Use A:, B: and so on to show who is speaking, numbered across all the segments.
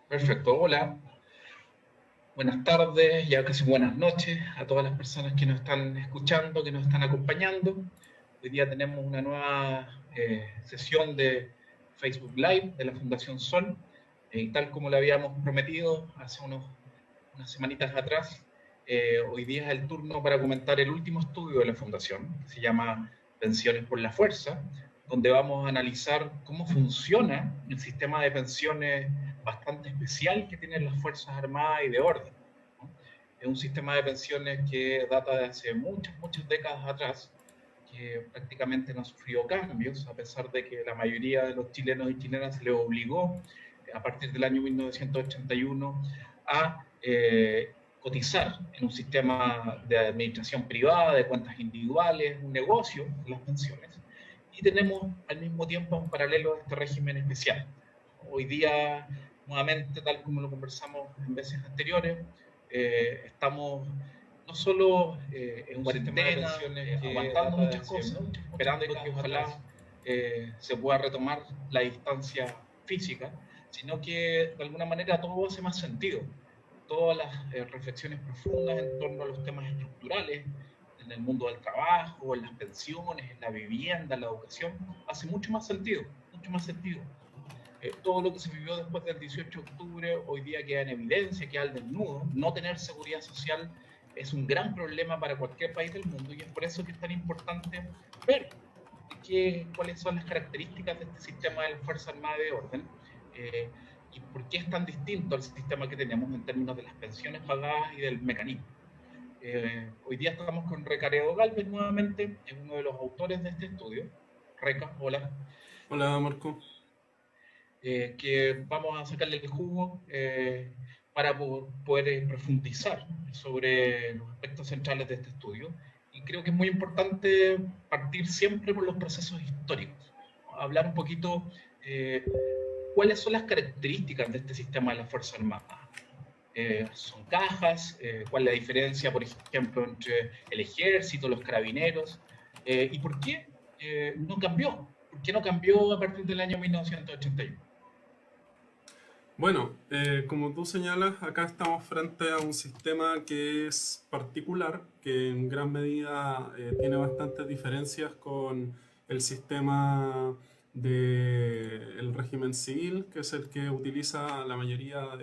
A: Perfecto, hola, buenas tardes, ya casi buenas noches a todas las personas que nos están escuchando, que nos están acompañando. Hoy día tenemos una nueva sesión de Facebook Live de la Fundación Sol, y tal como lo habíamos prometido hace unas semanitas atrás, hoy día es el turno para comentar el último estudio de la Fundación, que se llama Pensiones por la Fuerza, donde vamos a analizar cómo funciona el sistema de pensiones bastante especial que tienen las Fuerzas Armadas y de orden, ¿no? Es un sistema de pensiones que data de hace muchas décadas atrás, que prácticamente no ha sufrido cambios, a pesar de que la mayoría de los chilenos y chilenas se les obligó a partir del año 1981 a cotizar en un sistema de administración privada, de cuentas individuales, un negocio de las pensiones, y tenemos al mismo tiempo un paralelo a este régimen especial. Hoy día, nuevamente, tal como lo conversamos en veces anteriores, estamos no solo en cuarentena, aguantando muchas cosas, esperando que ojalá se pueda retomar la distancia física, sino que de alguna manera todo hace más sentido. Todas las reflexiones profundas en torno a los temas estructurales en el mundo del trabajo, en las pensiones, en la vivienda, en la educación, hace mucho más sentido. Todo lo que se vivió después del 18 de octubre hoy día queda en evidencia, queda al desnudo. No tener seguridad social es un gran problema para cualquier país del mundo y es por eso que es tan importante ver cuáles son las características de este sistema de las Fuerzas Armadas de orden, eh, y por qué es tan distinto al sistema que tenemos en términos de las pensiones pagadas y del mecanismo. Hoy día estamos con Recaredo Galvez nuevamente, es uno de los autores de este estudio. Reca, hola.
B: Hola Marco.
A: Que vamos a sacarle el jugo para poder profundizar sobre los aspectos centrales de este estudio. Y creo que es muy importante partir siempre por los procesos históricos, hablar un poquito cuáles son las características de este sistema de las Fuerzas Armadas. Son cajas, cuál es la diferencia, por ejemplo, entre el ejército, los carabineros, y por qué no cambió. ¿Por qué no cambió a partir del año 1981?
B: Bueno, como tú señalas, acá estamos frente a un sistema que es particular, que en gran medida tiene bastantes diferencias con el sistema del régimen civil, que es el que utiliza la mayoría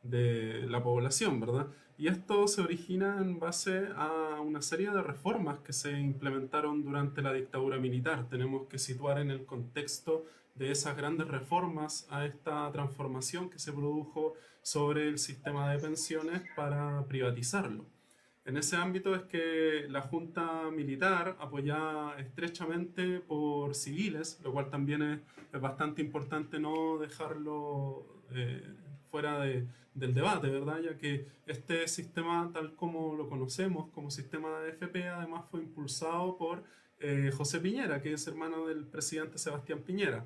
B: de la población, ¿verdad? Y esto se origina en base a una serie de reformas que se implementaron durante la dictadura militar. Tenemos que situar en el contexto de esas grandes reformas a esta transformación que se produjo sobre el sistema de pensiones para privatizarlo. En ese ámbito es que la Junta Militar, apoyada estrechamente por civiles, lo cual también es bastante importante no dejarlo fuera del debate, ¿verdad? Ya que este sistema, tal como lo conocemos como sistema de AFP, además fue impulsado por José Piñera, que es hermano del presidente Sebastián Piñera.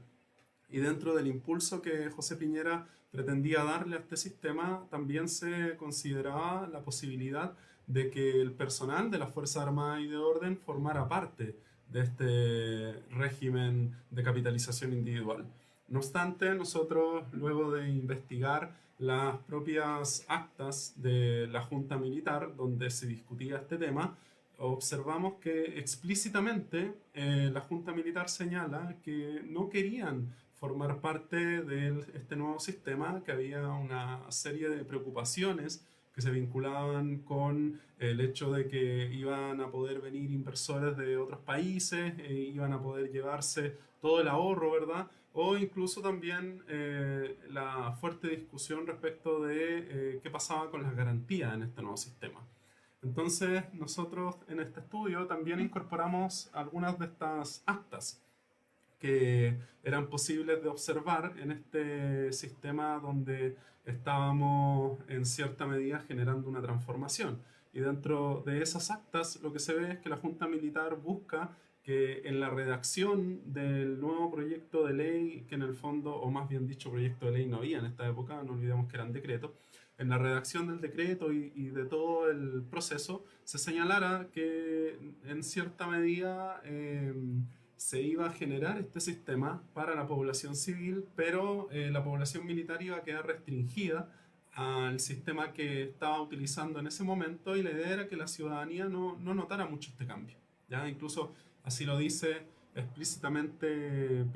B: Y dentro del impulso que José Piñera pretendía darle a este sistema, también se consideraba la posibilidad de que el personal de las Fuerzas Armadas y de Orden formara parte de este régimen de capitalización individual. No obstante, nosotros, luego de investigar las propias actas de la Junta Militar, donde se discutía este tema, observamos que explícitamente la Junta Militar señala que no querían formar parte de este nuevo sistema, que había una serie de preocupaciones que se vinculaban con el hecho de que iban a poder venir inversores de otros países, iban a poder llevarse todo el ahorro, ¿verdad? O incluso también la fuerte discusión respecto de qué pasaba con las garantías en este nuevo sistema. Entonces, nosotros en este estudio también incorporamos algunas de estas actas que eran posibles de observar en este sistema donde estábamos en cierta medida generando una transformación. Y dentro de esas actas lo que se ve es que la Junta Militar busca que en la redacción del nuevo proyecto de ley, que en el fondo, o más bien dicho, proyecto de ley no había en esta época, no olvidemos que eran decretos, en la redacción del decreto y de todo el proceso se señalara que en cierta medida se iba a generar este sistema para la población civil, pero la población militar iba a quedar restringida al sistema que estaba utilizando en ese momento y la idea era que la ciudadanía no notara mucho este cambio. ¿Ya? Incluso así lo dice explícitamente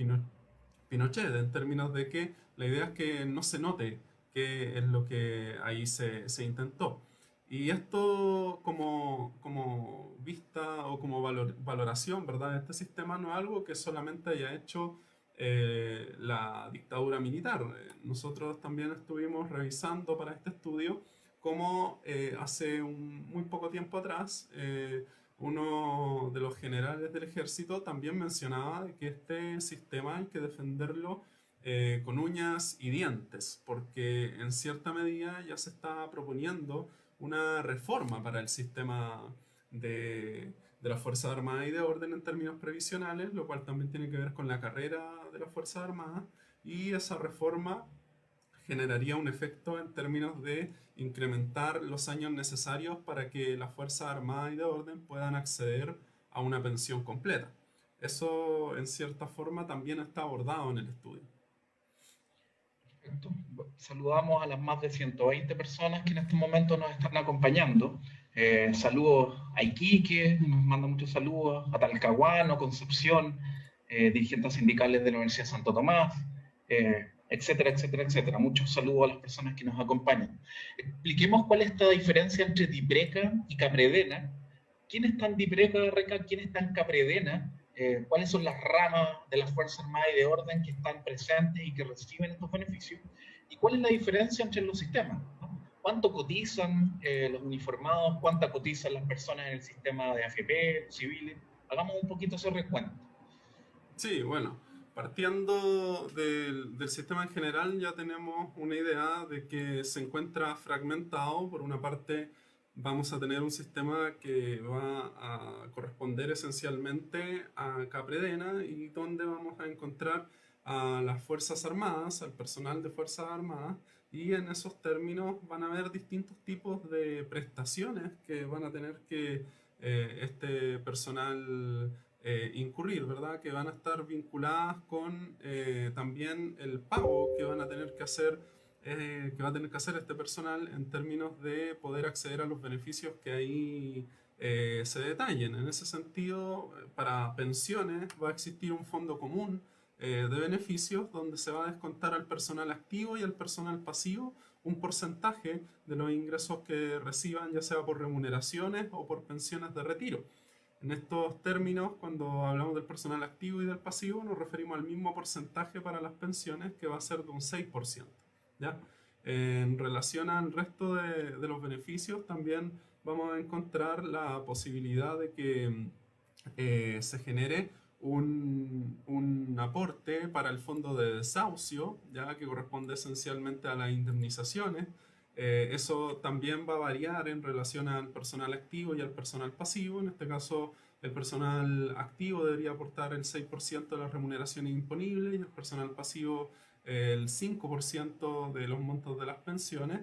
B: Pinochet, en términos de que la idea es que no se note qué es lo que ahí se intentó. Y esto como vista o como valoración, ¿verdad? De este sistema no es algo que solamente haya hecho la dictadura militar. Nosotros también estuvimos revisando para este estudio cómo hace muy poco tiempo atrás uno de los generales del ejército también mencionaba que este sistema hay que defenderlo con uñas y dientes, porque en cierta medida ya se está proponiendo una reforma para el sistema de las Fuerzas Armadas y de Orden en términos previsionales, lo cual también tiene que ver con la carrera de las Fuerzas Armadas, y esa reforma generaría un efecto en términos de incrementar los años necesarios para que las Fuerzas Armadas y de Orden puedan acceder a una pensión completa. Eso, en cierta forma, también está abordado en el estudio.
A: Perfecto. Saludamos a las más de 120 personas que en este momento nos están acompañando. Saludos a Iquique, nos manda muchos saludos, a Talcahuano, Concepción, dirigentes sindicales de la Universidad de Santo Tomás, etcétera, etcétera, etcétera. Muchos saludos a las personas que nos acompañan. Expliquemos cuál es esta diferencia entre Dipreca y Capredena. ¿Quién está en Dipreca, Reca? ¿Quién está en Capredena? ¿Cuáles son las ramas de las Fuerzas Armadas y de Orden que están presentes y que reciben estos beneficios? ¿Y cuál es la diferencia entre los sistemas? ¿No? ¿Cuánto cotizan los uniformados? ¿Cuánto cotizan las personas en el sistema de AFP, civiles? Hagamos un poquito ese recuento.
B: Sí, bueno, partiendo del sistema en general ya tenemos una idea de que se encuentra fragmentado. Por una parte, vamos a tener un sistema que va a corresponder esencialmente a Capredena y donde vamos a encontrar a las Fuerzas Armadas, al personal de Fuerzas Armadas, y en esos términos van a haber distintos tipos de prestaciones que van a tener que este personal incurrir, ¿verdad? Que van a estar vinculadas con también el pago que van a tener que hacer, que va a tener que hacer este personal en términos de poder acceder a los beneficios que ahí se detallen. En ese sentido, para pensiones va a existir un fondo común de beneficios donde se va a descontar al personal activo y al personal pasivo un porcentaje de los ingresos que reciban, ya sea por remuneraciones o por pensiones de retiro. En estos términos, cuando hablamos del personal activo y del pasivo, nos referimos al mismo porcentaje para las pensiones, que va a ser de un 6%. ¿Ya? En relación al resto de los beneficios, también vamos a encontrar la posibilidad de que se genere un aporte para el fondo de desahucio, ya que corresponde esencialmente a las indemnizaciones. Eso también va a variar en relación al personal activo y al personal pasivo. En este caso, el personal activo debería aportar el 6% de las remuneraciones imponibles y el personal pasivo el 5% de los montos de las pensiones.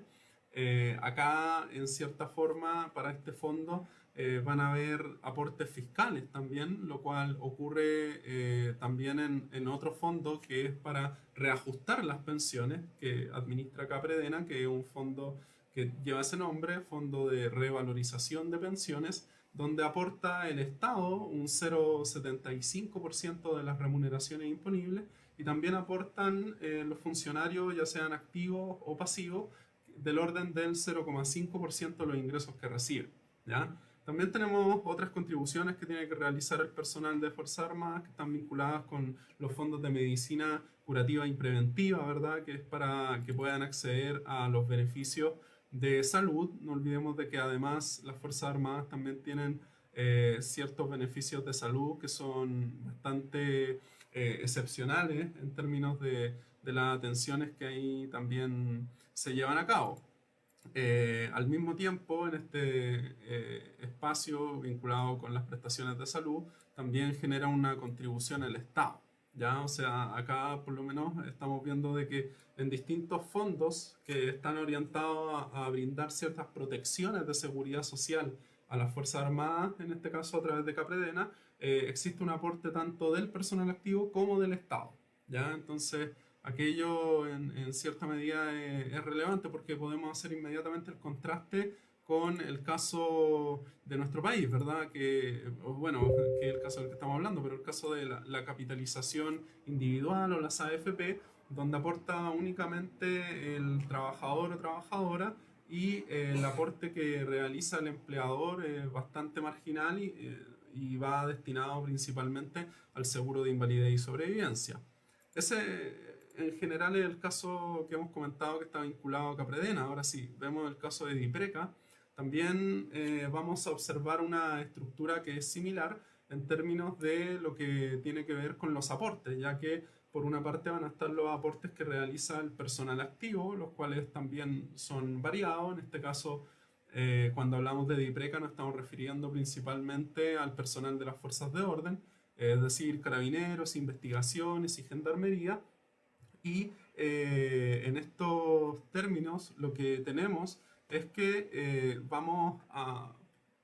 B: Acá, en cierta forma, para este fondo van a haber aportes fiscales también, lo cual ocurre también en otro fondo que es para reajustar las pensiones que administra Capredena, que es un fondo que lleva ese nombre, Fondo de Revalorización de Pensiones, donde aporta el Estado un 0,75% de las remuneraciones imponibles y también aportan los funcionarios, ya sean activos o pasivos, del orden del 0,5% de los ingresos que reciben. ¿Ya? También tenemos otras contribuciones que tiene que realizar el personal de Fuerzas Armadas que están vinculadas con los fondos de medicina curativa y preventiva, ¿verdad? Que es para que puedan acceder a los beneficios de salud. No olvidemos de que además las Fuerzas Armadas también tienen ciertos beneficios de salud que son bastante excepcionales en términos de las atenciones que ahí también se llevan a cabo. Al mismo tiempo, en este espacio vinculado con las prestaciones de salud, también genera una contribución el Estado. ¿Ya? O sea, acá por lo menos estamos viendo de que en distintos fondos que están orientados a brindar ciertas protecciones de seguridad social a las Fuerzas Armadas, en este caso a través de Capredena, existe un aporte tanto del personal activo como del Estado, ¿ya? Entonces, aquello en cierta medida es relevante porque podemos hacer inmediatamente el contraste con el caso de nuestro país, ¿verdad? Bueno, que es el caso del que estamos hablando, pero el caso de la capitalización individual o las AFP, donde aporta únicamente el trabajador o trabajadora y el aporte que realiza el empleador es bastante marginal y va destinado principalmente al seguro de invalidez y sobrevivencia. Ese en general es el caso que hemos comentado que está vinculado a Capredena. Ahora sí, vemos el caso de Dipreca. También vamos a observar una estructura que es similar en términos de lo que tiene que ver con los aportes, ya que por una parte van a estar los aportes que realiza el personal activo, los cuales también son variados. En este caso, cuando hablamos de DIPRECA nos estamos refiriendo principalmente al personal de las fuerzas de orden, es decir, carabineros, investigaciones y gendarmería. Y en estos términos lo que tenemos es que vamos a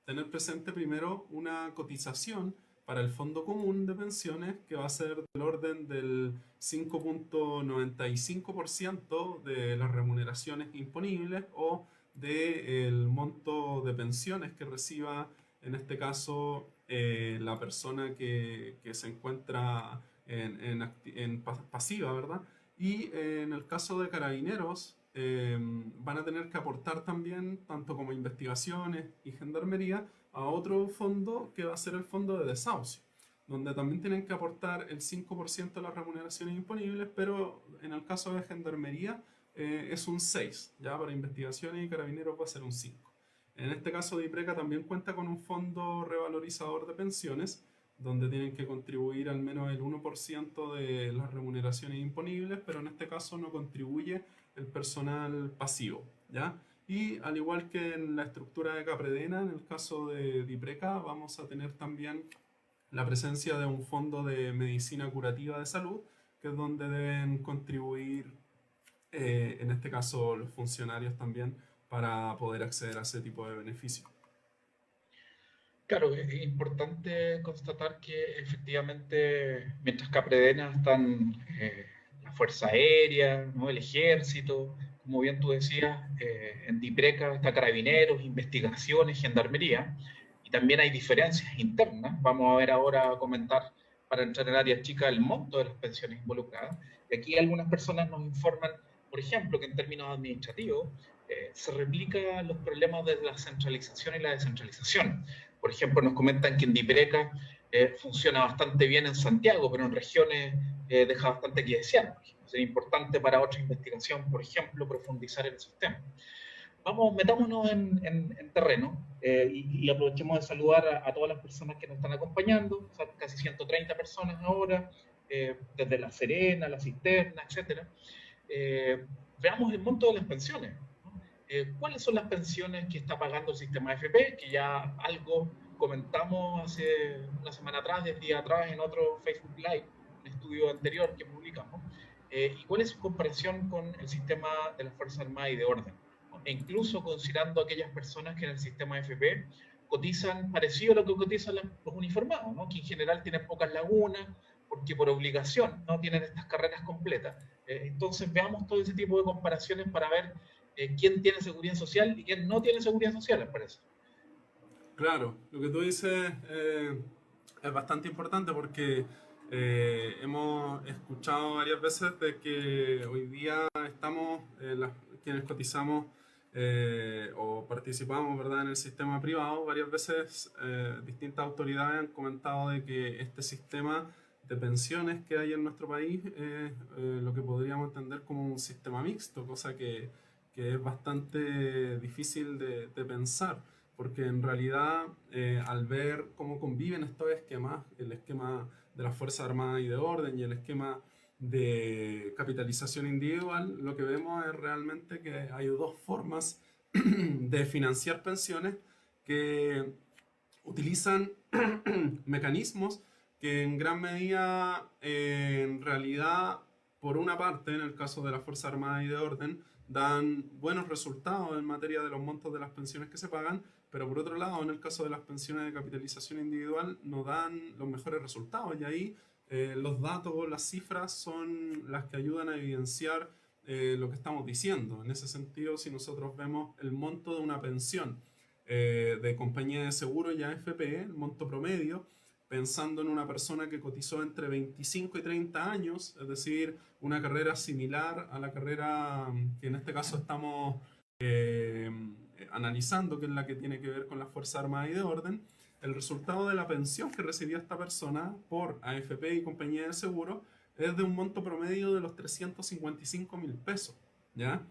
B: tener presente primero una cotización para el Fondo Común de Pensiones que va a ser del orden del 5,95% de las remuneraciones imponibles o del monto de pensiones que reciba, en este caso, la persona que se encuentra en pasiva, ¿verdad? Y en el caso de carabineros, van a tener que aportar también, tanto como investigaciones y gendarmería, a otro fondo que va a ser el fondo de desahucio, donde también tienen que aportar el 5% de las remuneraciones imponibles, pero en el caso de gendarmería es un 6%, ya para investigaciones y carabineros va a ser un 5%. En este caso, DIPRECA también cuenta con un fondo revalorizador de pensiones, donde tienen que contribuir al menos el 1% de las remuneraciones imponibles, pero en este caso no contribuye el personal pasivo, ¿ya? Y al igual que en la estructura de Capredena, en el caso de DIPRECA vamos a tener también la presencia de un fondo de medicina curativa de salud, que es donde deben contribuir, en este caso, los funcionarios también para poder acceder a ese tipo de beneficios.
A: Claro, es importante constatar que efectivamente, mientras Capredena están la Fuerza Aérea, ¿no? El Ejército, como bien tú decías, en DIPRECA está Carabineros, Investigaciones, Gendarmería, y también hay diferencias internas. Vamos a ver ahora, a comentar, para entrar en áreas chicas, el monto de las pensiones involucradas. Y aquí algunas personas nos informan, por ejemplo, que en términos administrativos se replican los problemas de la centralización y la descentralización. Por ejemplo, nos comentan que en DIPRECA funciona bastante bien en Santiago, pero en regiones deja bastante que desear. Sería importante para otra investigación, por ejemplo, profundizar en el sistema. Vamos, metámonos en terreno y aprovechemos de saludar a todas las personas que nos están acompañando, o sea, casi 130 personas ahora, desde La Serena, La Cisterna, etc. Veamos el monto de las pensiones. ¿Cuáles son las pensiones que está pagando el sistema AFP? Que ya algo comentamos hace una semana atrás, 10 días atrás, en otro Facebook Live, un estudio anterior que publicamos. ¿Y cuál es su comparación con el sistema de las Fuerzas Armadas y de Orden? E incluso considerando aquellas personas que en el sistema AFP cotizan parecido a lo que cotizan los uniformados, ¿no? Que en general tienen pocas lagunas, porque por obligación no tienen estas carreras completas. Entonces veamos todo ese tipo de comparaciones para ver quién tiene seguridad social y quién no tiene seguridad social, me parece.
B: Claro, lo que tú dices es bastante importante porque hemos escuchado varias veces de que hoy día estamos, quienes cotizamos o participamos, ¿verdad?, en el sistema privado, varias veces distintas autoridades han comentado de que este sistema de pensiones que hay en nuestro país es lo que podríamos entender como un sistema mixto, cosa que es bastante difícil de pensar porque en realidad al ver cómo conviven estos esquemas, el esquema de las Fuerzas Armadas y de Orden y el esquema de capitalización individual, lo que vemos es realmente que hay dos formas de financiar pensiones que utilizan mecanismos que en gran medida, en realidad, por una parte, en el caso de las Fuerzas Armadas y de Orden, dan buenos resultados en materia de los montos de las pensiones que se pagan, pero por otro lado, en el caso de las pensiones de capitalización individual, no dan los mejores resultados y ahí los datos, las cifras son las que ayudan a evidenciar lo que estamos diciendo. En ese sentido, si nosotros vemos el monto de una pensión de compañía de seguro y AFP, el monto promedio, pensando en una persona que cotizó entre 25 y 30 años, es decir, una carrera similar a la carrera que en este caso estamos eh, analizando, que es la que tiene que ver con las Fuerzas Armadas y de Orden, el resultado de la pensión que recibía esta persona por AFP y compañía de seguro es de un monto promedio de los 355.000 pesos, ¿ya?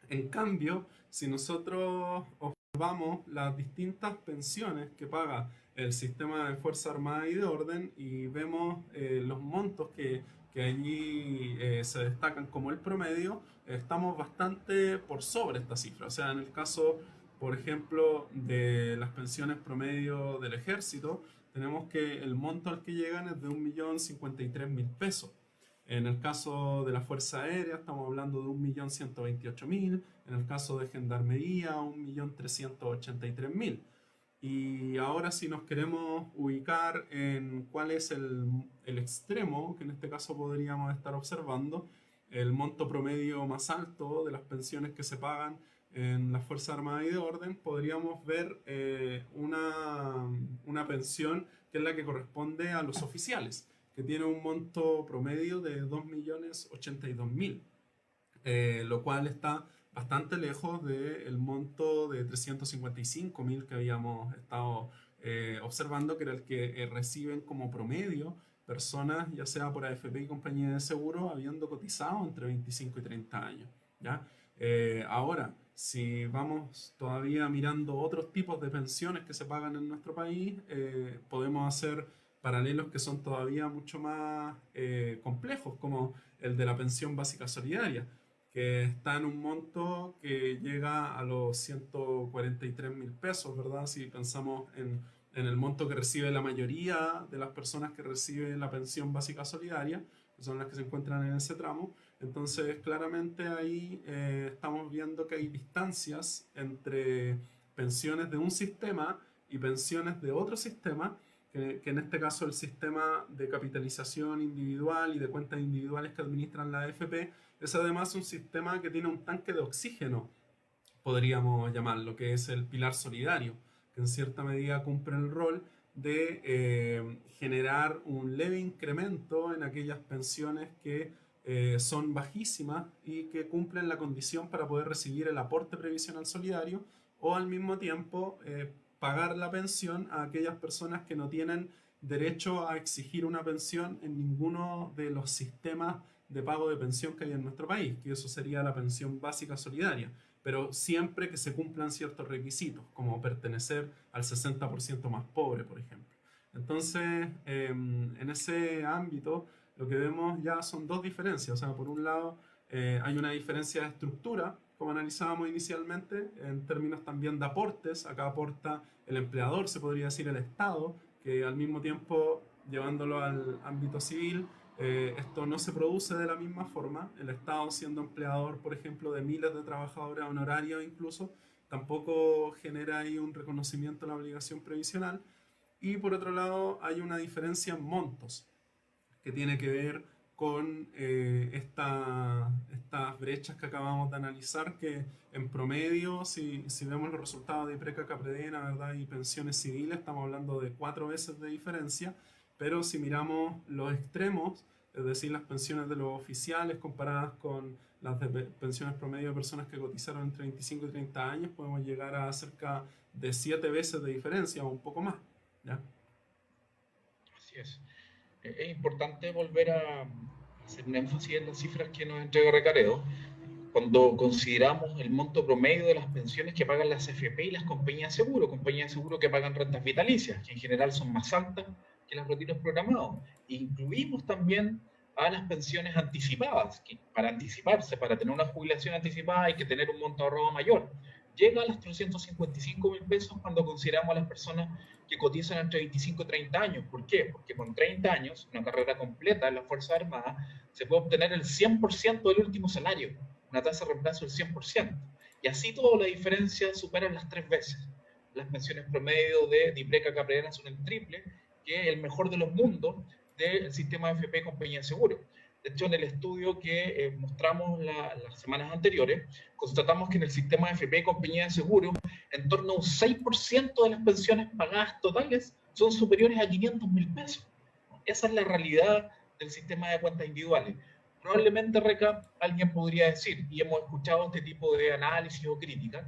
B: En cambio, si nosotros observamos las distintas pensiones que paga el sistema de Fuerza Armada y de Orden y vemos los montos que allí se destacan como el promedio, estamos bastante por sobre esta cifra. O sea, en el caso, por ejemplo, de las pensiones promedio del ejército, tenemos que el monto al que llegan es de 1.053.000 pesos. En el caso de la Fuerza Aérea estamos hablando de 1.128.000, en el caso de Gendarmería 1.383.000. Y ahora si nos queremos ubicar en cuál es el extremo, que en este caso podríamos estar observando, el monto promedio más alto de las pensiones que se pagan en las Fuerzas Armadas y de Orden, podríamos ver una pensión que es la que corresponde a los oficiales, que tiene un monto promedio de 2.082.000, lo cual está bastante lejos del monto de 355.000 que habíamos estado observando, que era el que reciben como promedio personas, ya sea por AFP y compañía de seguro, habiendo cotizado entre 25 y 30 años, ¿ya? Ahora, si vamos todavía mirando otros tipos de pensiones que se pagan en nuestro país, podemos hacer paralelos que son todavía mucho más complejos, como el de la pensión básica solidaria, que está en un monto que llega a los 143.000 pesos, ¿verdad? Si pensamos en el monto que recibe la mayoría de las personas que reciben la pensión básica solidaria, que son las que se encuentran en ese tramo. Entonces, claramente ahí estamos viendo que hay distancias entre pensiones de un sistema y pensiones de otro sistema, que en este caso el sistema de capitalización individual y de cuentas individuales que administran la AFP es además un sistema que tiene un tanque de oxígeno, podríamos llamarlo, que es el pilar solidario, que en cierta medida cumple el rol de generar un leve incremento en aquellas pensiones que son bajísimas y que cumplen la condición para poder recibir el aporte previsional solidario, o al mismo tiempo pagar la pensión a aquellas personas que no tienen derecho a exigir una pensión en ninguno de los sistemas de pago de pensión que hay en nuestro país, que eso sería la pensión básica solidaria, pero siempre que se cumplan ciertos requisitos, como pertenecer al 60% más pobre, por ejemplo. Entonces, en ese ámbito, lo que vemos ya son dos diferencias. O sea, por un lado, hay una diferencia de estructura, como analizábamos inicialmente, en términos también de aportes. Acá aporta el empleador, se podría decir el Estado, que al mismo tiempo, llevándolo al ámbito civil, esto no se produce de la misma forma. El Estado, siendo empleador, por ejemplo, de miles de trabajadores honorarios incluso, tampoco genera ahí un reconocimiento de la obligación previsional. Y por otro lado, hay una diferencia en montos, que tiene que ver con estas brechas que acabamos de analizar, que en promedio, si vemos los resultados de IPRECA, CAPREDENA, ¿verdad? Y pensiones civiles, estamos hablando de 4 veces de diferencia, pero si miramos los extremos, es decir, las pensiones de los oficiales comparadas con las de pensiones promedio de personas que cotizaron entre 25 y 30 años, podemos llegar a cerca de 7 veces de diferencia o un poco más, ¿ya?
A: Así es. Es importante volver a hacer un énfasis en las cifras que nos entrega Recaredo. Cuando consideramos el monto promedio de las pensiones que pagan las AFP y las compañías de seguro que pagan rentas vitalicias, que en general son más altas que los retiros programados. Incluimos también a las pensiones anticipadas, que para anticiparse, para tener una jubilación anticipada hay que tener un monto ahorrado mayor. Llega a los 355.000 pesos cuando consideramos a las personas que cotizan entre 25 y 30 años. ¿Por qué? Porque con 30 años, una carrera completa en las Fuerzas Armadas, se puede obtener el 100% del último salario, una tasa de reemplazo del 100%. Y así toda la diferencia supera las 3 veces. las pensiones promedio de Dipreca Caprera son el triple, que es el mejor de los mundos del sistema AFP compañía de seguro. De hecho, en el estudio que mostramos las semanas anteriores, constatamos que en el sistema AFP compañía de seguro, en torno a un 6% de las pensiones pagadas totales son superiores a 500.000 pesos. Esa es la realidad del sistema de cuentas individuales. Probablemente, Reca, alguien podría decir, y hemos escuchado este tipo de análisis o críticas,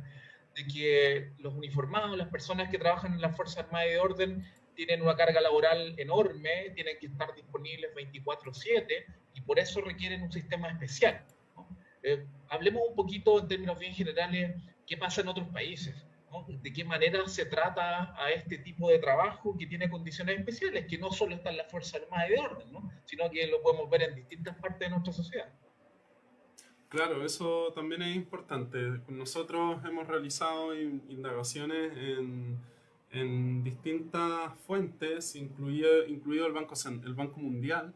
A: de que los uniformados, las personas que trabajan en las Fuerzas Armadas y de Orden, tienen una carga laboral enorme, tienen que estar disponibles 24/7 y por eso requieren un sistema especial, ¿no? Hablemos un poquito en términos bien generales qué pasa en otros países, ¿no? De qué manera se trata a este tipo de trabajo que tiene condiciones especiales, que no solo está en la Fuerza Armada y de Orden, ¿no? Sino que lo podemos ver en distintas partes de nuestra sociedad.
B: Claro, eso también es importante. Nosotros hemos realizado indagaciones en distintas fuentes, incluido el Banco Mundial,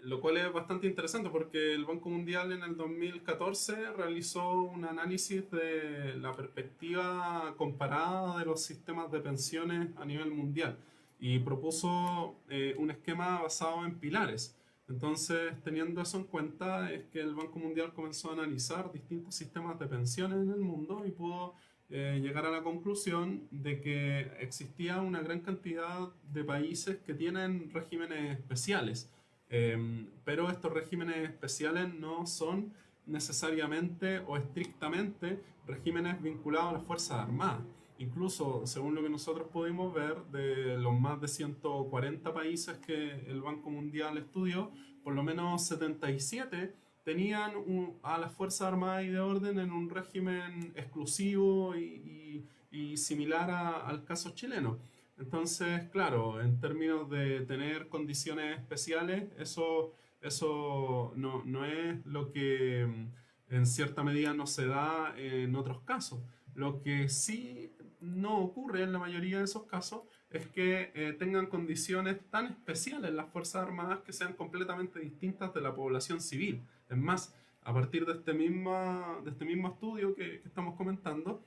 B: lo cual es bastante interesante porque el Banco Mundial en el 2014 realizó un análisis de la perspectiva comparada de los sistemas de pensiones a nivel mundial y propuso un esquema basado en pilares. Entonces, teniendo eso en cuenta, es que el Banco Mundial comenzó a analizar distintos sistemas de pensiones en el mundo y pudo llegar a la conclusión de que existía una gran cantidad de países que tienen regímenes especiales, pero estos regímenes especiales no son necesariamente o estrictamente regímenes vinculados a las Fuerzas Armadas. Incluso, según lo que nosotros pudimos ver, de los más de 140 países que el Banco Mundial estudió, por lo menos 77 tenían a las Fuerzas Armadas y de Orden en un régimen exclusivo y similar al caso chileno. Entonces, claro, en términos de tener condiciones especiales, eso no es lo que en cierta medida no se da en otros casos. Lo que sí no ocurre en la mayoría de esos casos es que tengan condiciones tan especiales las Fuerzas Armadas que sean completamente distintas de la población civil. Es más, a partir de este mismo estudio que estamos comentando,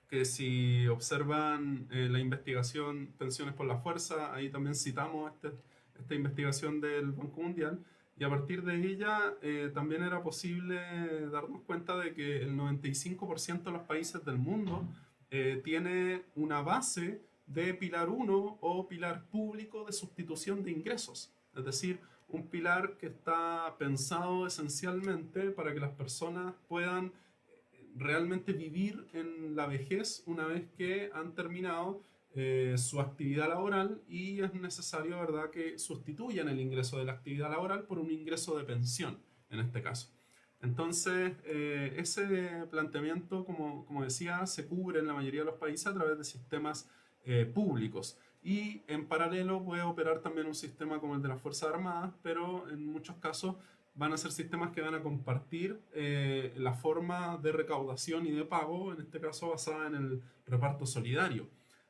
B: que si observan la investigación Pensiones por la Fuerza, ahí también citamos esta investigación del Banco Mundial, y a partir de ella también era posible darnos cuenta de que el 95% de los países del mundo tiene una base de pilar uno o pilar público de sustitución de ingresos. Es decir, un pilar que está pensado esencialmente para que las personas puedan realmente vivir en la vejez una vez que han terminado su actividad laboral y es necesario, ¿verdad?, que sustituyan el ingreso de la actividad laboral por un ingreso de pensión, en este caso. Entonces, ese planteamiento, como decía, se cubre en la mayoría de los países a través de sistemas públicos. Y en paralelo puede operar también un sistema como el de las Fuerzas Armadas, pero en muchos casos van a ser sistemas que van a compartir la forma de recaudación y de pago, en este caso basada en el reparto solidario.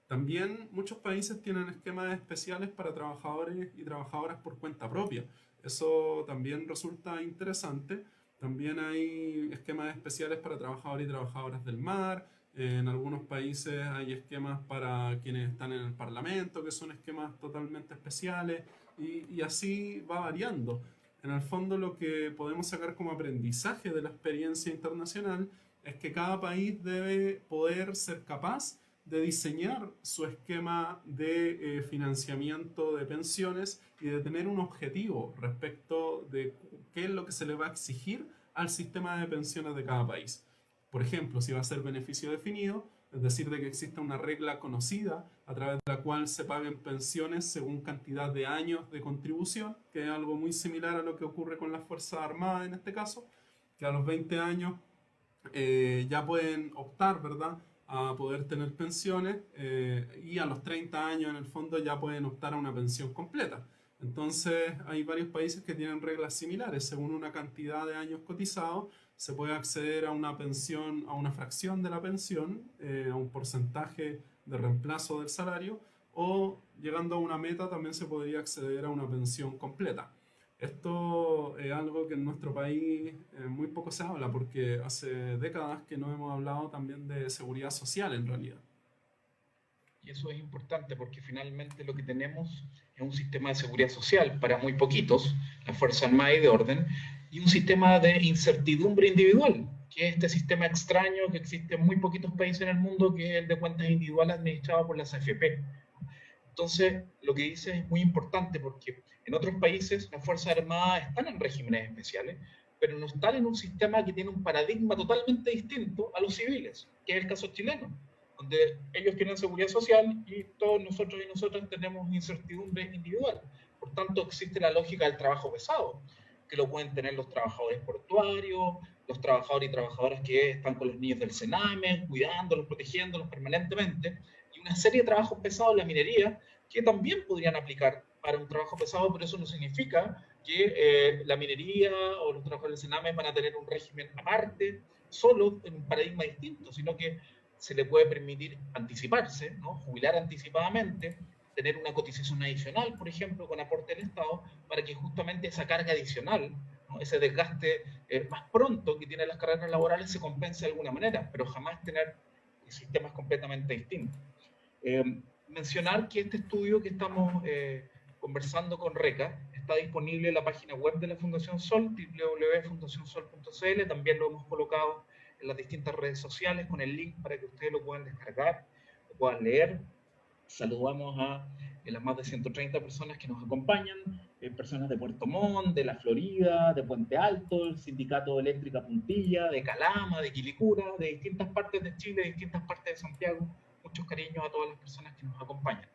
B: También muchos países tienen esquemas especiales para trabajadores y trabajadoras por cuenta propia. Eso también resulta interesante. También hay esquemas especiales para trabajadores y trabajadoras del mar. En algunos países hay esquemas para quienes están en el Parlamento, que son esquemas totalmente especiales, y así va variando. En el fondo, lo que podemos sacar como aprendizaje de la experiencia internacional es que cada país debe poder ser capaz de diseñar su esquema de financiamiento de pensiones y de tener un objetivo respecto de qué es lo que se le va a exigir al sistema de pensiones de cada país. Por ejemplo, si va a ser beneficio definido, es decir, de que exista una regla conocida a través de la cual se paguen pensiones según cantidad de años de contribución, que es algo muy similar a lo que ocurre con las Fuerzas Armadas en este caso, que a los 20 años ya pueden optar, ¿verdad?, a poder tener pensiones y a los 30 años en el fondo ya pueden optar a una pensión completa. Entonces hay varios países que tienen reglas similares. Según una cantidad de años cotizados se puede acceder a una pensión, a una fracción de la pensión, a un porcentaje de reemplazo del salario, o llegando a una meta también se podría acceder a una pensión completa. Esto es algo que en nuestro país muy poco se habla porque hace décadas que no hemos hablado también de seguridad social en realidad.
A: Y eso es importante porque finalmente lo que tenemos es un sistema de seguridad social para muy poquitos, la Fuerza Armada y de Orden, y un sistema de incertidumbre individual, que es este sistema extraño que existe en muy poquitos países en el mundo, que es el de cuentas individuales administrado por las AFP. Entonces, lo que dice es muy importante porque en otros países las Fuerzas Armadas están en regímenes especiales, pero no están en un sistema que tiene un paradigma totalmente distinto a los civiles, que es el caso chileno, donde ellos tienen seguridad social y todos nosotros y nosotras tenemos incertidumbre individual. Por tanto, existe la lógica del trabajo pesado, que lo pueden tener los trabajadores portuarios, los trabajadores y trabajadoras que están con los niños del Sename, cuidándolos, protegiéndolos permanentemente, y una serie de trabajos pesados en la minería que también podrían aplicar para un trabajo pesado, pero eso no significa que la minería o los trabajadores del Sename van a tener un régimen aparte, solo en un paradigma distinto, sino que se le puede permitir anticiparse, ¿no? Jubilar anticipadamente, tener una cotización adicional, por ejemplo, con aporte del Estado, para que justamente esa carga adicional, ¿no? Ese desgaste más pronto que tienen las carreras laborales se compense de alguna manera, pero jamás tener sistemas completamente distintos. Mencionar que este estudio que estamos conversando con RECA está disponible en la página web de la Fundación Sol, www.fundacionsol.cl. También lo hemos colocado en las distintas redes sociales con el link para que ustedes lo puedan descargar, lo puedan leer. Saludamos a las más de 130 personas que nos acompañan, personas de Puerto Montt, de la Florida, de Puente Alto, el Sindicato Eléctrica Puntilla, de Calama, de Quilicura, de distintas partes de Chile, de distintas partes de Santiago. Muchos cariños a todas las personas que nos acompañan.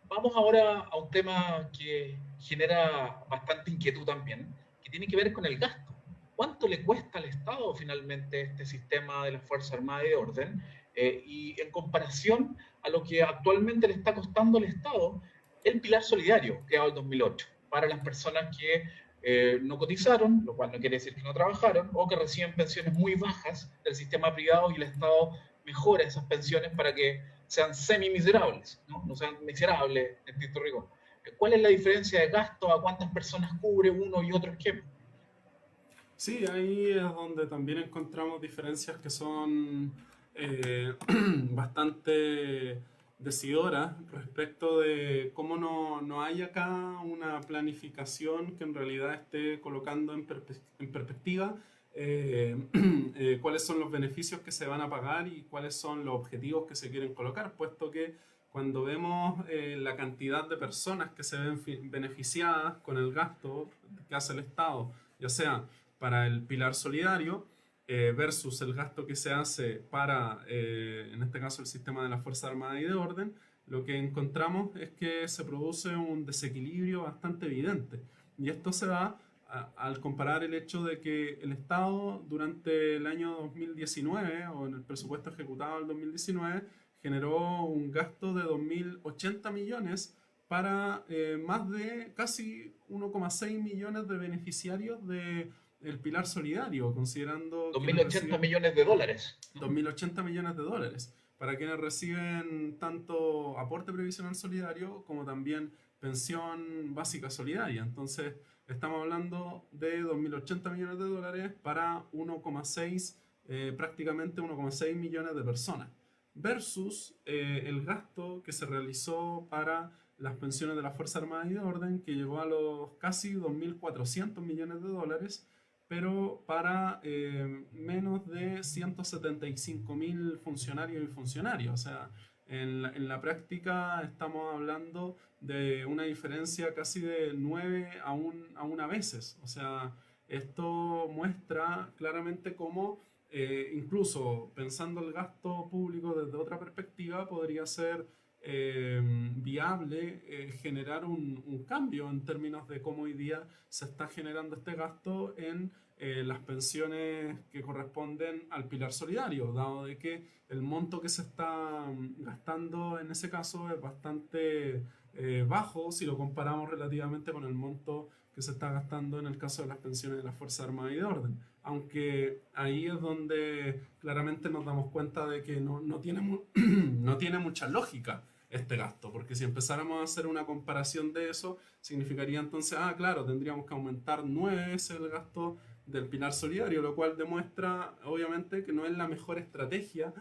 A: Vamos ahora a un tema que genera bastante inquietud también, que tiene que ver con el gasto. ¿Cuánto le cuesta al Estado finalmente este sistema de las Fuerzas Armadas y de Orden? Y en comparación a lo que actualmente le está costando al Estado el pilar solidario creado en 2008 para las personas que no cotizaron, lo cual no quiere decir que no trabajaron, o que reciben pensiones muy bajas del sistema privado y el Estado mejora esas pensiones para que sean semi-miserables, no sean miserables en estricto rigor. ¿Cuál es la diferencia de gasto? ¿A cuántas personas cubre uno y otro esquema?
B: Sí, ahí es donde también encontramos diferencias que son bastante decidoras respecto de cómo no hay acá una planificación que en realidad esté colocando en perspectiva cuáles son los beneficios que se van a pagar y cuáles son los objetivos que se quieren colocar, puesto que cuando vemos la cantidad de personas que se ven beneficiadas con el gasto que hace el Estado, ya sea para el pilar solidario versus el gasto que se hace para, en este caso, el sistema de la Fuerza Armada y de Orden, lo que encontramos es que se produce un desequilibrio bastante evidente. Y esto se da al comparar el hecho de que el Estado durante el año 2019 o en el presupuesto ejecutado del 2019 generó un gasto de 2.080 millones para más de casi 1,6 millones de beneficiarios de el pilar solidario, considerando quienes
A: 2.080
B: reciben
A: millones de dólares.
B: 2.080 millones de dólares para quienes reciben tanto aporte previsional solidario como también pensión básica solidaria. Entonces, estamos hablando de 2.080 millones de dólares para 1,6, prácticamente 1,6 millones de personas, versus el gasto que se realizó para las pensiones de la Fuerza Armada y de Orden, que llegó a los casi 2.400 millones de dólares, pero para menos de 175.000 funcionarios y funcionarias. O sea, en la práctica estamos hablando de una diferencia casi de 9 a 1 veces. O sea, esto muestra claramente cómo, incluso pensando el gasto público desde otra perspectiva, podría ser viable generar un cambio en términos de cómo hoy día se está generando este gasto en las pensiones que corresponden al pilar solidario, dado de que el monto que se está gastando en ese caso es bastante bajo si lo comparamos relativamente con el monto que se está gastando en el caso de las pensiones de la Fuerza Armada y de Orden. Aunque ahí es donde claramente nos damos cuenta de que no tiene, no tiene mucha lógica este gasto, porque si empezáramos a hacer una comparación de eso, significaría entonces, claro, tendríamos que aumentar 9 veces el gasto del pilar solidario, lo cual demuestra obviamente que no es la mejor estrategia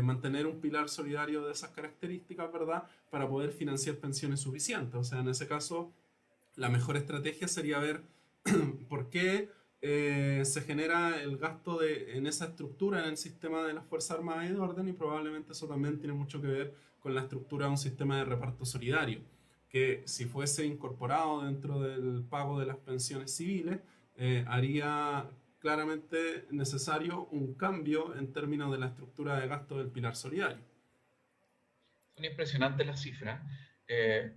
B: mantener un pilar solidario de esas características, ¿verdad? Para poder financiar pensiones suficientes. O sea, en ese caso, la mejor estrategia sería ver por qué se genera el gasto en esa estructura en el sistema de las Fuerzas Armadas y de Orden, y probablemente eso también tiene mucho que ver con la estructura de un sistema de reparto solidario, que si fuese incorporado dentro del pago de las pensiones civiles, haría claramente necesario un cambio en términos de la estructura de gasto del pilar solidario.
A: Son impresionantes las cifras.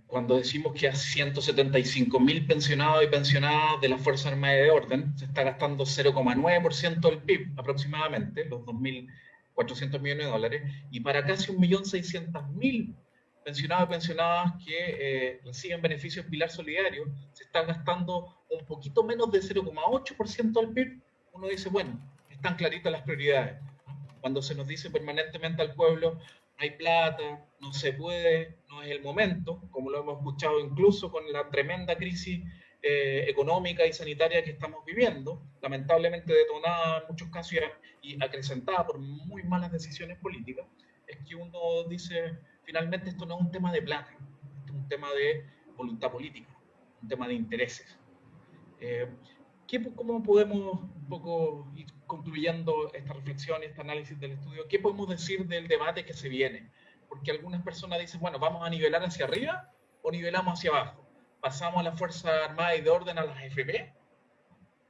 A: Cuando decimos que a 175.000 pensionados y pensionadas de las Fuerzas Armadas y de Orden se está gastando 0,9% del PIB aproximadamente, los 2.400 millones de dólares, y para casi 1.600.000 pensionados y pensionadas que reciben beneficios pilar solidario, se está gastando un poquito menos de 0,8% del PIB. Uno dice, bueno, están claritas las prioridades. Cuando se nos dice permanentemente al pueblo, no hay plata, no se puede, no es el momento, como lo hemos escuchado incluso con la tremenda crisis económica y sanitaria que estamos viviendo, lamentablemente detonada en muchos casos y acrecentada por muy malas decisiones políticas, es que uno dice, finalmente esto no es un tema de plata, esto es un tema de voluntad política, un tema de intereses. Eh, ¿Cómo podemos un poco ir concluyendo esta reflexión y este análisis del estudio? ¿Qué podemos decir del debate que se viene? Porque algunas personas dicen, bueno, ¿vamos a nivelar hacia arriba o nivelamos hacia abajo? ¿Pasamos a la Fuerza Armada y de Orden a las AFP?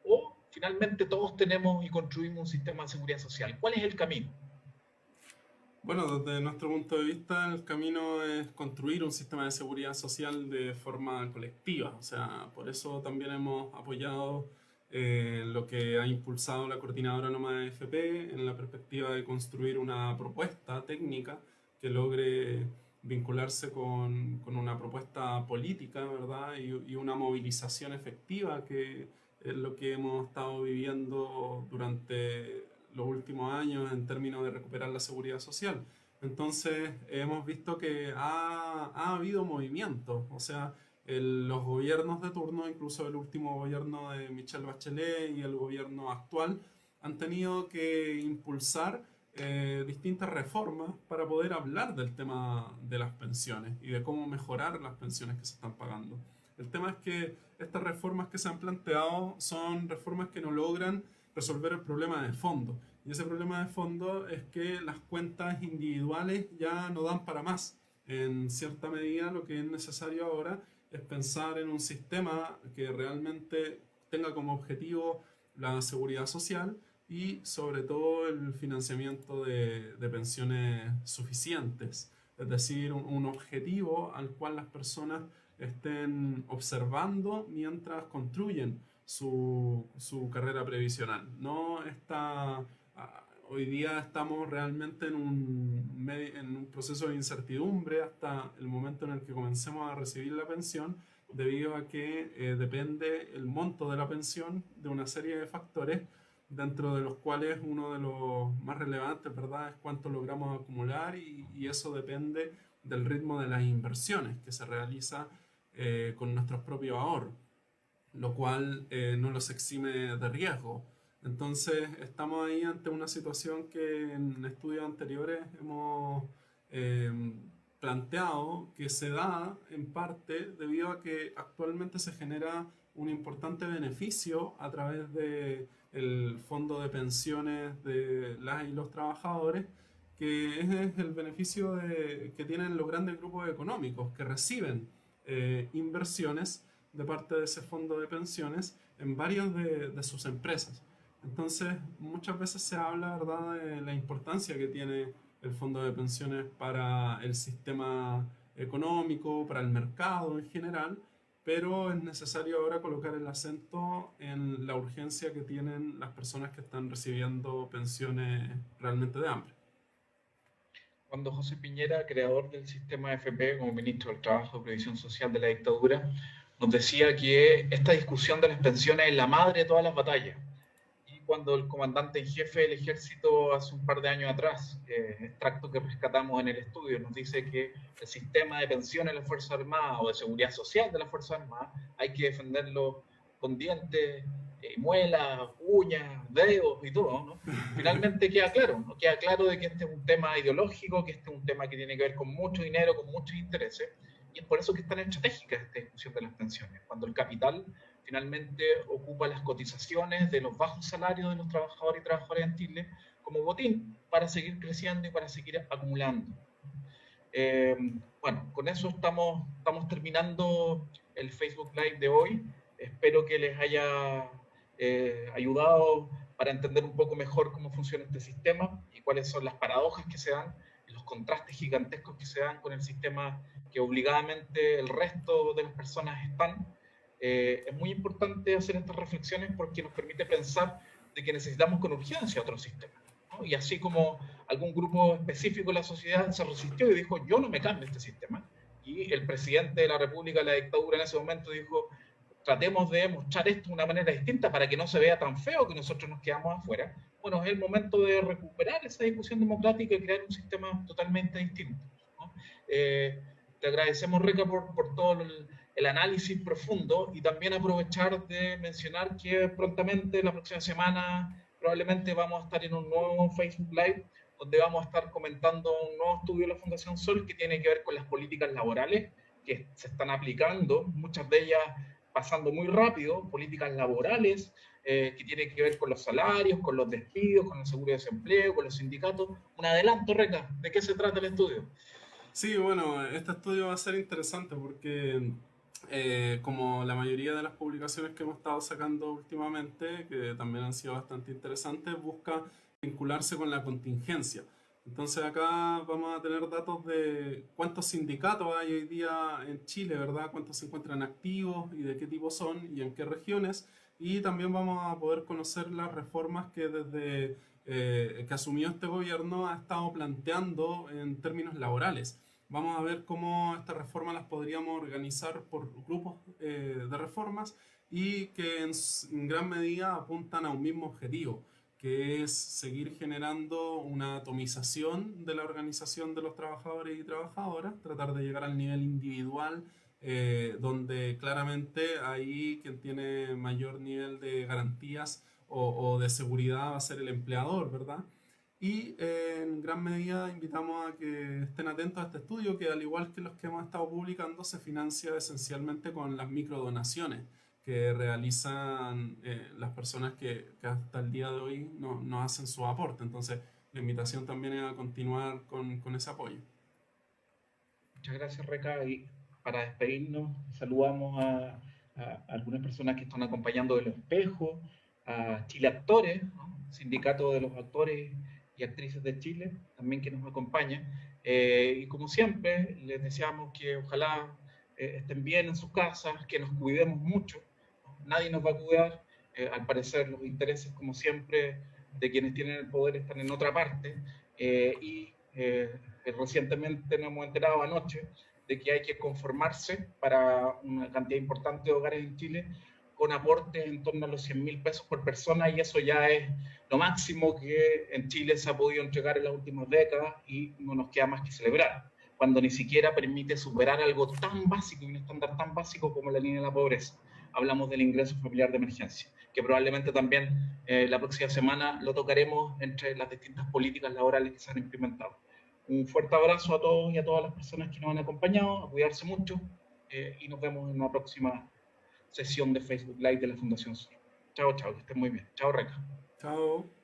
A: ¿O finalmente todos tenemos y construimos un sistema de seguridad social? ¿Cuál es el camino?
B: Bueno, desde nuestro punto de vista, el camino es construir un sistema de seguridad social de forma colectiva. O sea, por eso también hemos apoyado lo que ha impulsado la coordinadora Nómada FP en la perspectiva de construir una propuesta técnica que logre vincularse con una propuesta política, ¿verdad? Y una movilización efectiva, que es lo que hemos estado viviendo durante los últimos años en términos de recuperar la seguridad social. Entonces hemos visto que ha habido movimientos, o sea, los gobiernos de turno, incluso el último gobierno de Michelle Bachelet y el gobierno actual, han tenido que impulsar distintas reformas para poder hablar del tema de las pensiones y de cómo mejorar las pensiones que se están pagando. El tema es que estas reformas que se han planteado son reformas que no logran resolver el problema de fondo. Y ese problema de fondo es que las cuentas individuales ya no dan para más. En cierta medida, lo que es necesario ahora es pensar en un sistema que realmente tenga como objetivo la seguridad social y sobre todo el financiamiento de pensiones suficientes. Es decir, un objetivo al cual las personas estén observando mientras construyen su carrera previsional. No está, hoy día estamos realmente en un proceso de incertidumbre hasta el momento en el que comencemos a recibir la pensión, debido a que depende el monto de la pensión de una serie de factores, dentro de los cuales uno de los más relevantes, ¿verdad?, es cuánto logramos acumular, y eso depende del ritmo de las inversiones que se realiza con nuestros propios ahorros, lo cual no los exime de riesgo. Entonces estamos ahí ante una situación que en estudios anteriores hemos eh, planteado que se da en parte debido a que actualmente se genera un importante beneficio a través del fondo de pensiones de las y los trabajadores, que es el beneficio que tienen los grandes grupos económicos que reciben inversiones de parte de ese fondo de pensiones en varias de sus empresas. Entonces, muchas veces se habla, ¿verdad?, de la importancia que tiene el fondo de pensiones para el sistema económico, para el mercado en general, pero es necesario ahora colocar el acento en la urgencia que tienen las personas que están recibiendo pensiones realmente de hambre.
A: Cuando José Piñera, creador del sistema AFP como ministro del Trabajo y Previsión Social de la dictadura, nos decía que esta discusión de las pensiones es la madre de todas las batallas. Y cuando el comandante en jefe del ejército hace un par de años atrás, extracto que rescatamos en el estudio, nos dice que el sistema de pensiones de las Fuerzas Armadas o de seguridad social de las Fuerzas Armadas hay que defenderlo con dientes muelas, uñas, dedos y todo, ¿no? Finalmente queda claro, ¿no? Queda claro de que este es un tema ideológico, que este es un tema que tiene que ver con mucho dinero, con muchos intereses, y es por eso que es tan estratégica esta discusión de las pensiones, cuando el capital finalmente ocupa las cotizaciones de los bajos salarios de los trabajadores y trabajadoras en Chile como botín para seguir creciendo y para seguir acumulando. Eh, bueno, con eso estamos terminando el Facebook Live de hoy. Espero que les haya ayudado para entender un poco mejor cómo funciona este sistema y cuáles son las paradojas que se dan, los contrastes gigantescos que se dan con el sistema que obligadamente el resto de las personas están. Es muy importante hacer estas reflexiones porque nos permite pensar de que necesitamos con urgencia otro sistema, ¿no? Y así como algún grupo específico de la sociedad se resistió y dijo, yo no me cambio este sistema, y el presidente de la República, la dictadura en ese momento dijo, tratemos de mostrar esto de una manera distinta para que no se vea tan feo que nosotros nos quedamos afuera. Bueno, es el momento de recuperar esa discusión democrática y crear un sistema totalmente distinto, ¿no? Te agradecemos, Reca, por todo el análisis profundo y también aprovechar de mencionar que prontamente, la próxima semana, probablemente vamos a estar en un nuevo Facebook Live donde vamos a estar comentando un nuevo estudio de la Fundación Sol que tiene que ver con las políticas laborales que se están aplicando, muchas de ellas pasando muy rápido, políticas laborales que tienen que ver con los salarios, con los despidos, con el seguro de desempleo, con los sindicatos. Un adelanto, Reca, ¿de qué se trata el estudio?
B: Sí, bueno, este estudio va a ser interesante porque como la mayoría de las publicaciones que hemos estado sacando últimamente, que también han sido bastante interesantes, busca vincularse con la contingencia. Entonces acá vamos a tener datos de cuántos sindicatos hay hoy día en Chile, ¿verdad? Cuántos se encuentran activos y de qué tipo son y en qué regiones. Y también vamos a poder conocer las reformas que desde que asumió este gobierno ha estado planteando en términos laborales. Vamos a ver cómo estas reformas las podríamos organizar por grupos de reformas y que en gran medida apuntan a un mismo objetivo, que es seguir generando una atomización de la organización de los trabajadores y trabajadoras, tratar de llegar al nivel individual, donde claramente ahí quien tiene mayor nivel de garantías o de seguridad va a ser el empleador, ¿verdad? Y en gran medida invitamos a que estén atentos a este estudio que al igual que los que hemos estado publicando se financia esencialmente con las microdonaciones que realizan las personas que hasta el día de hoy no hacen su aporte. Entonces la invitación también es a continuar con ese apoyo.
A: Muchas gracias, Reca. Y para despedirnos, saludamos a algunas personas que están acompañando de los espejos, a Chile Actores, ¿no? Sindicato de los Actores y Actrices de Chile, también que nos acompaña. Y como siempre, les deseamos que ojalá estén bien en sus casas, que nos cuidemos mucho, ¿no? Nadie nos va a cuidar. Al parecer, los intereses, como siempre, de quienes tienen el poder están en otra parte. Recientemente nos hemos enterado anoche de que hay que conformarse para una cantidad importante de hogares en Chile con aportes en torno a los 100.000 pesos por persona y eso ya es lo máximo que en Chile se ha podido entregar en las últimas décadas y no nos queda más que celebrar, cuando ni siquiera permite superar algo tan básico y un estándar tan básico como la línea de la pobreza. Hablamos del ingreso familiar de emergencia, que probablemente también la próxima semana lo tocaremos entre las distintas políticas laborales que se han implementado. Un fuerte abrazo a todos y a todas las personas que nos han acompañado, a cuidarse mucho y nos vemos en una próxima sesión de Facebook Live de la Fundación Sur. Chao, chao, que estén muy bien. Chao, Reca.
B: Chao.